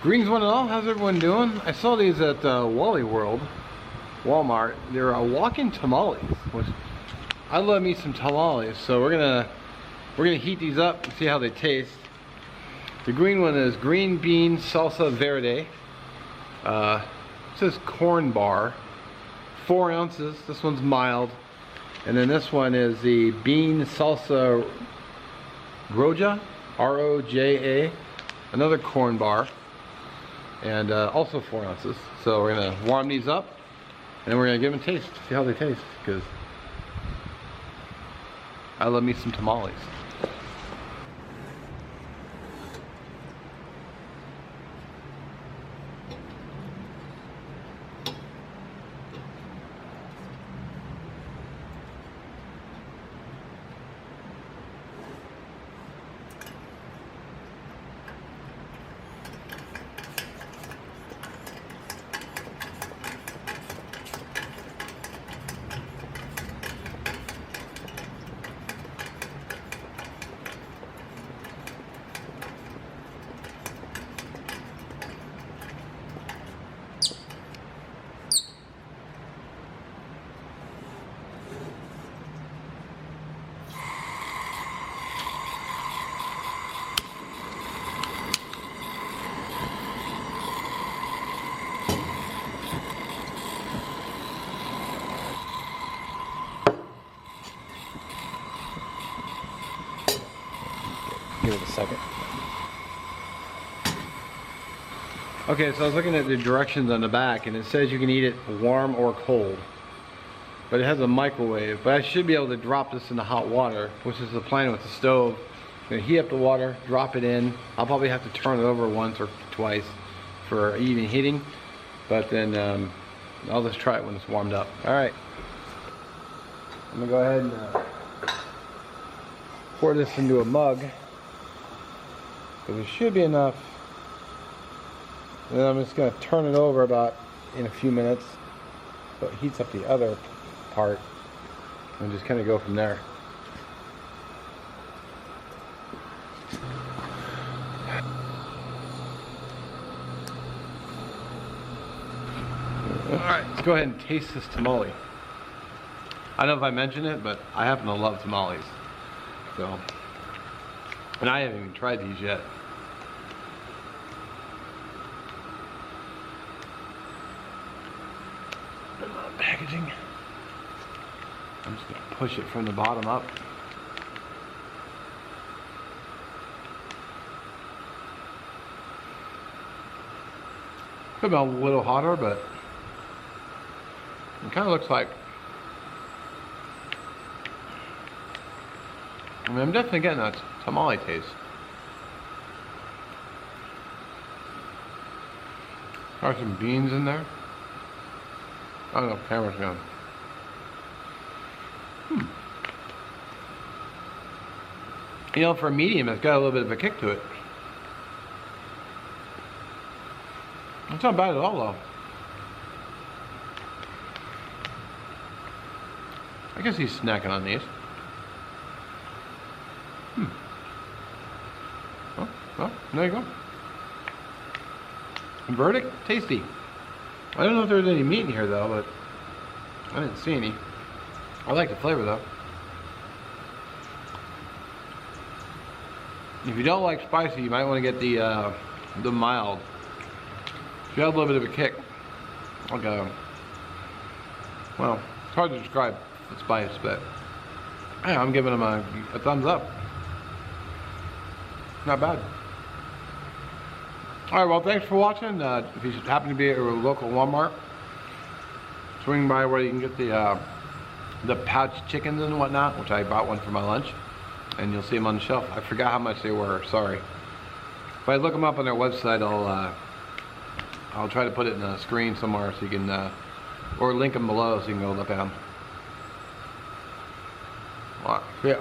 Greetings one and all, how's everyone doing? I saw these at Wally World, Walmart. They're walking tamales, which I love me some tamales, so we're gonna heat these up and see how they taste. The green one is green bean salsa verde. It says corn bar, 4 ounces. This one's mild, and then this one is the bean salsa roja, R-O-J-A, another corn bar. And also 4 ounces. So we're gonna warm these up and then we're gonna give them a taste, see how they taste, because I love me some tamales. Give it a second. Okay, so I was looking at the directions on the back and it says you can eat it warm or cold. But it has a microwave. But I should be able to drop this into hot water, which is the plan with the stove. I'm gonna heat up the water, drop it in. I'll probably have to turn it over once or twice for even heating. But then I'll just try it when it's warmed up. All right. I'm gonna go ahead and pour this into a mug. But it should be enough. And then I'm just going to turn it over about in a few minutes, so it heats up the other part, and just kind of go from there. Alright, let's go ahead and taste this tamale. I don't know if I mentioned it, but I happen to love tamales. So, and I haven't even tried these yet. Packaging. I'm just going to push it from the bottom up. Could be a little hotter, but it kind of looks like, I mean, I'm definitely getting that tamale taste. There's some beans in there. I don't know if the camera's gone. You know, for a medium, it's got a little bit of a kick to it. It's not bad at all, though. I guess he's snacking on these. Oh, well, there you go. Verdict, tasty. I don't know if there's any meat in here though, but I didn't see any. I like the flavor though. If you don't like spicy, you might want to get the mild. If you have a little bit of a kick, like well, it's hard to describe the spice, but yeah, I'm giving them a thumbs up. Not bad. Alright, well, thanks for watching. If you happen to be at a local Walmart, swing by where you can get the pouch chickens and whatnot, which I bought one for my lunch, and you'll see them on the shelf. I forgot how much they were, sorry. If I look them up on their website, I'll try to put it in a screen somewhere so you can, or link them below so you can go look at them. Alright, yeah.